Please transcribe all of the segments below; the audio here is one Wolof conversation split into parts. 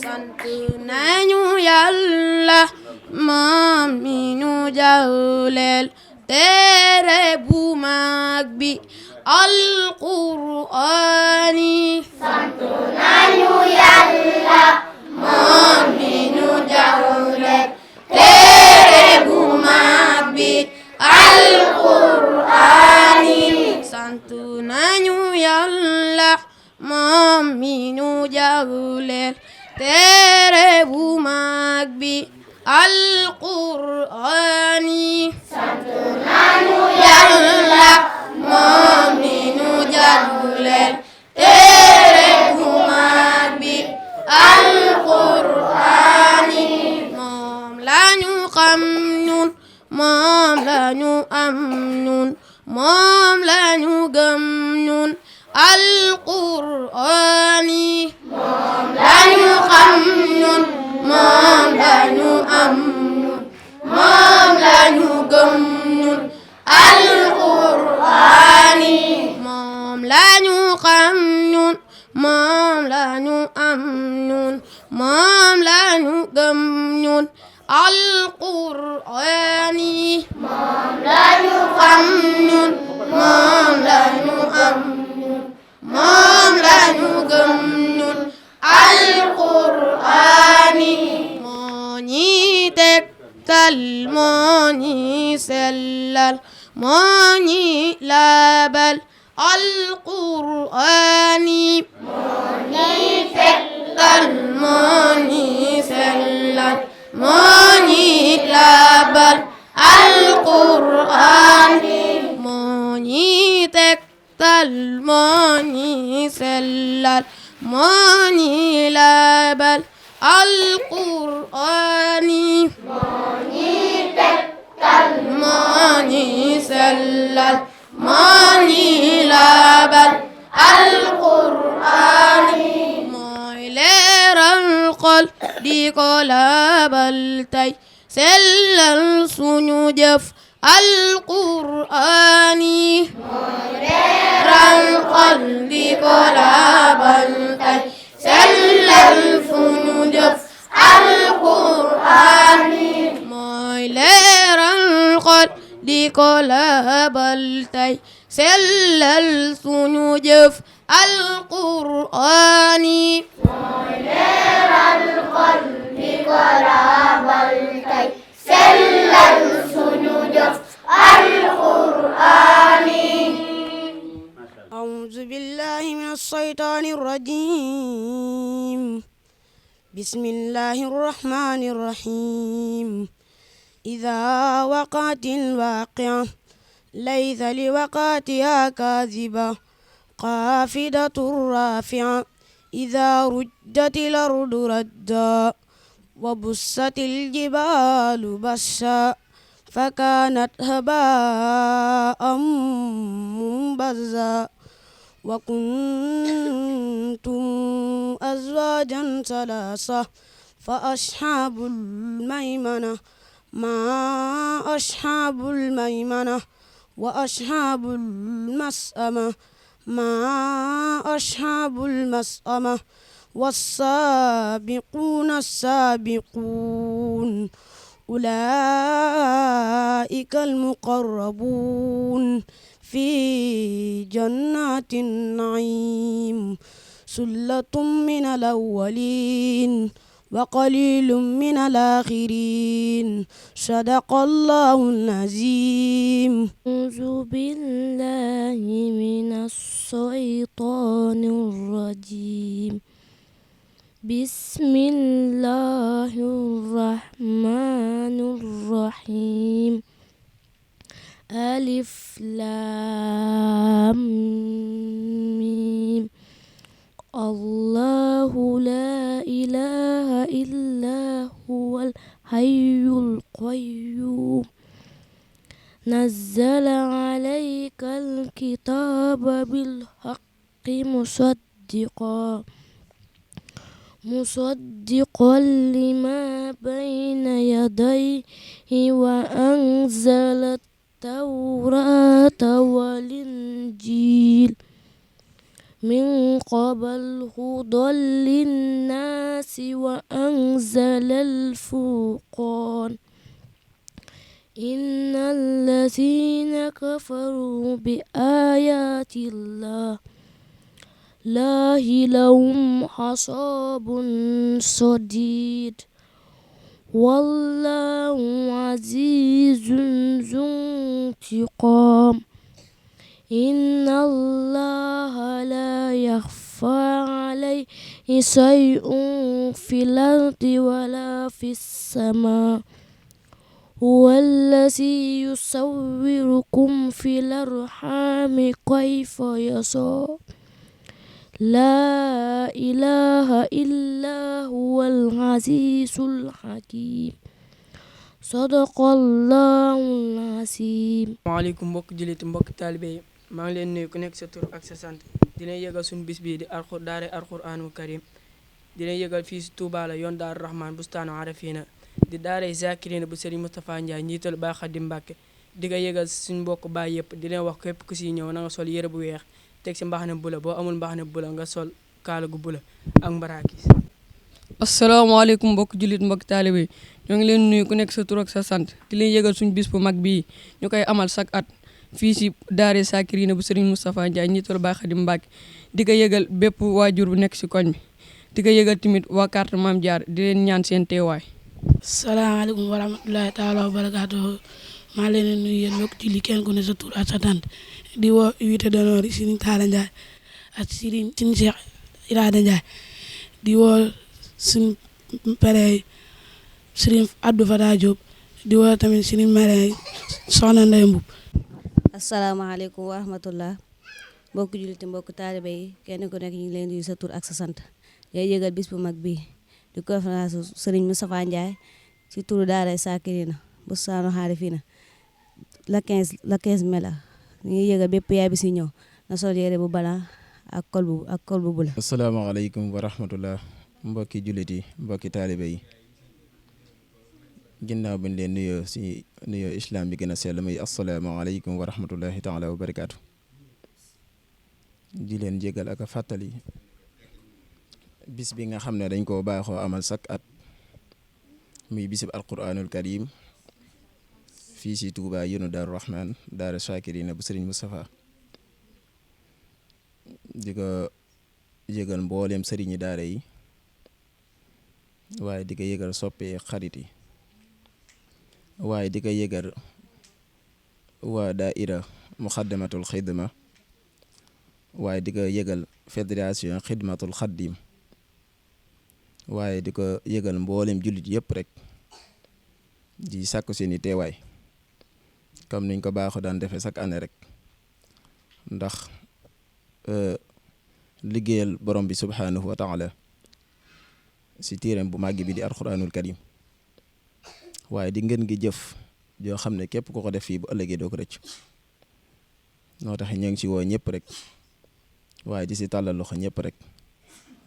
sant nañu Yàlla moom mi nu jagleel téere bu mag bi Alqur'ani sant nañu Yàlla moom mi nu jagleel téere bu mag bi Alqur'ani sant nañu Yàlla moom mi nu jagleel téere bu mag bi Alqur'ani sant nañu Yàlla moom mi nu jagleel téere bu mag bi Alqur'ani moom lañu xam ñun moom lañu am ñun moom lañu gëm ñun Alqur'ani moom lañu xam ñun moom lañu am ñun moom lañu gëm ñun Alqur'ani moom lañu xam ñun moom lañu am ñun moom lañu gëm ñun Alqur'ani moom lañu xam ñun moom lañu am ñun moom lañu gëm ñun Alqur'ani moo ñi tegtal moo ñi sellal moo ñi labal Alqur'ani moo ñi tegtal moo ñi sellal moo ñi labal Alqur'ani moo ñi tegtal moo ñi sellal moo ñi labal Alqur'ani moo ñi tegtal moo ñi sellal moo ñi labal Alqur'ani mooy leeral xol di ko labal tey sellal suñu jëf Alqur'ani mooy leeral xol di ko labal tey sellal suñu jëf Alqur'ani mooy leeral xol di ko labal tey sellal suñu jëf Alqur'ani mooy leeral xol di ko labal tey sellal suñu jëf Alqur'ani أعوذ بالله من الشيطان الرجيم بسم الله الرحمن الرحيم إذا وقعت الواقعة ليس لوقعتها كاذبة خافضة رافعة إذا رجت الأرض رجا وبست الجبال بسا فكانت هباء منبثا وكنتم أزواجا ثلاثة فأصحاب الميمنة ما أصحاب الميمنة وأصحاب المشأمة ما أصحاب المشأمة والسابقون السابقون أولئك المقربون في جنات النعيم ثلة من الأولين وقليل من الآخرين صدق الله العظيم أعوذ بالله من الشيطان الرجيم بسم الله الرحمن الرحيم ألف لام ميم الله لا إله إلا هو الحي القيوم نزل عليك الكتاب بالحق مصدقا لما بين يديه وأنزل التوراة والإنجيل من قبل هدى للناس وأنزل الفرقان إن الذين كفروا بآيات الله لهم عذاب شديد والله عزيز ذو انتقام إن الله لا يخفى عليه شيء في الأرض ولا في السماء هو الذي يصوركم في الأرحام كيف يشاء لا إله إلا هو العزيز الحكيم صدق الله العظيم. waaleykum mbokk jullit mbokk taalibe yi maa ngi leen nuyu ku nekk sa tur ak sa sant di leen yëgal suñu bis bii di daare alquraanul karim di leen yëgal fii si Touba la yoon Daaru Rahman bustaanu Arafina di daare Zakirina bu Serigne Moustapha Ndiaye njiital Baay Xaadim Mbàkke di ko yëgal suñu mbokk baay yëpp di leen wax képp ku si ñëw na nga sol yére bu weex teg si mbaxana bula boo amul mbaxana bula nga sol kaala gu bula ak mbaraakis. asalaamaaleykum mbokk jullit mbokk taalibe yi ñoo ngi leen nuyu ku nekk sa tur ak sa sant di leen yëgal suñu bis bu mag bii ñu koy amal chaque at fii si daare Zakirina bu Serigne Moustapha Ndiaye njiital Baay Xaadim Mbàkke di ko yëgal bépp waajur bu nekk si koñ bi di ko yëgal tamit waa carte Maam Jaara di leen ñaan seen teewaay. salaamaaleykum wa rahmatulahi taala wa barakaatuhu maa leen di nuyu yéen mbokk julli kenn ku ne sa tur ak sa tant di woo invité d'honneur yi Serigne Talla Ndiaye ak Serigne Cheikh Irada Ndiaye di woo suñu pere Serigne Abdou Fatah Diop di woo tamit Serigne Mare Soxna Ndeye Mboup. asalaamaaleykum wa rahmatullah mbokk julliti mbokk taalibe yi kenn ku nekk ñu ngi leen di sa tur ak sa sant ngay yëgal bis bu mag bii di conférence Serigne Moustapha Ndiaye ci turu daara Zakirina bustaanu Arafina la 15 mai la ñu ngi yëgal bépp yaay bi si ñëw na sol yére bu bala ak kol bu bula. asalaamaaleykum wa rahmatullah mbokki jullit yi mbokki taalibe yi ginnaaw bañ leen nuyoo si nuyoo islam bi gën a sell muy asalaamaaleykum wa rahmatullahi taala wa barakaatu di leen jégal ak a fàttali bis bi nga xam ne dañ koo baaxoo amal sak at muy bisib alquranul karim fii si Touba yoonu Daaru Rahman daara Zakirina bu Serigne Moustapha di ko yëgal mbooleem sëriñi daara yi waaye di ko yëgal soppee xarit yi waaye di ko yëgal waa daaira muxaddamatul xidma waaye di ko yëgal fédération xidmatul xaddim waaye di ko yëgal mboolem jullit yëpp rek di sàkku seeni teewaay comme niñ ko baaxoo daan defee chaque année rek ndax liggéeyal borom bi subhanahu wa taala si téeram bu màgg bi di alquranul karim waaye di ngeen gi jëf joo xam ne képp ku ko def fii bu ëllëgee doo ko rëcc noo tax ñoo ngi si woo ñëpp rek waaye di si tàllal loxo ñëpp rek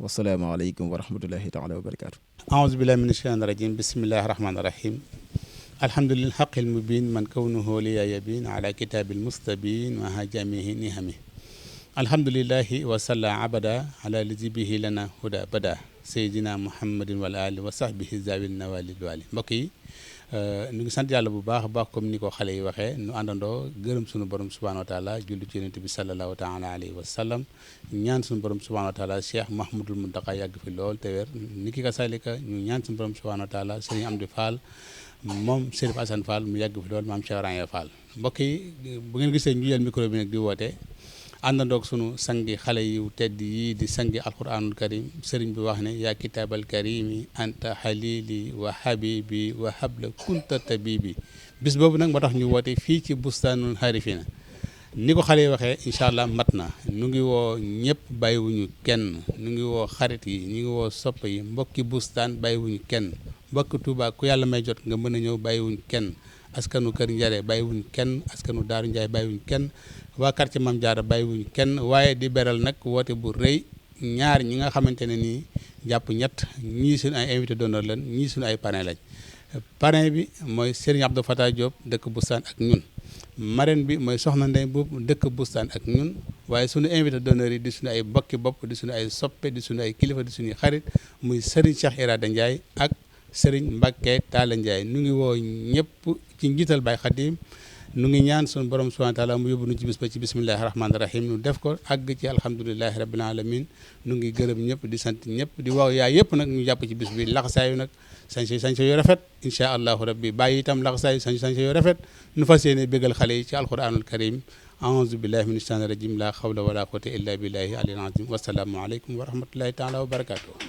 wasalaamaaleykum wa rahmatullahi taala wa barakaatu. aouzu billahi min ashaytaani rajim bismillahi rahmaani rahim alhamdulillahi xaqil mubin man kawnuhu liya yabin ala kitabil mustabin wa hajamihi nihami alhamdulillahi wa salla abada ala lizi bihi lana huda bada sayyidina muhammadin wal ali wa sahbihi zawil nawalil wali mbokk yi ñu ngi sant yàlla bu baax a baax comme ni ko xale yi waxee nu àndandoo gërëm sunu borom subhanahu wa taala julli ci yonent bi sallallahu taala alayhi wa sallam ñaan sunu borom subhanahu wa taala cheikh mahmadul muntaka yàgg fi lool te wér ni ki ka salika ñu ñaan sunu borom subhanahu wa taala sëriñ Amdi Fall moom Serif Assane Fall mu yàgg fi lool maam Cheikh Ranya Fall mbokk yi bu ngeen gisee ñu jël micro bi nag di woote àndandoog sunu sangi xale yu tedd yi di sangi alquranul karim sëriñ bi wax ne yaa kitaabal karimi anta halili wa habibi wa habla kunta tabibi bis boobu nag moo tax ñu woote fii ci bustaanul harifina ni ko xale yi waxee incha allah mat na ñu ngi woo ñëpp bàyyiwuñu kenn ñu ngi woo xarit yi ñu ngi woo sopp yi mbokki bustaan bàyyiwuñu kenn mbokki Tuuba ku yàlla may jot nga mën a ñëw bàyyiwuñu kenn askanu kër Njare bàyyiwuñu kenn askanu Daaru Njaay bàyyiwuñu kenn waa quartier Mame Diarra bàyyiwuñu kenn waaye di beral nag woote bu rëy ñaar ñi nga xamante ne nii jàpp ñett ñii suñu ay invité d'honneur lañ ñii suñu ay parrain lañ parrain bi mooy Serigne Abdou Fatah Diop dëkk Bustaan ak ñun marraine bi mooy Soxna Ndey Mbuub dëkk Bustaan ak ñun waaye sunu invité d'honneur yi di suñu ay bokki bopp di suñu ay soppe di suñu ay kilifa di suñuy xarit muy Serigne Cheikh Irada Ndiaye ak Serigne Mbacke Talla Ndiaye nu ngi woo ñëpp ci njiital Baye Khadim nu ngi ñaan suñu borom subhanahu wa taala mu yóbbu nu ci bis ba ci bismillahi rahmaani rahim nu def ko àgg ci alhamdulilahi rabbil alamin nu ngi gërëm ñëpp di sant ñëpp di waaw yaa yëpp nag ñu jàpp ci bis bi laxasaayu nag sañse yu rafet incha allahu rabbi bàyyi itam laxasaayu sañse yu rafet nu fas yéene bégal xale yi ci alquranul karim aouzu billahi min ashtaani rajim la xawla wala quwwata illa billahi alil azim wasalaamu aleykum wa rahmatullahi taala wa barakatuh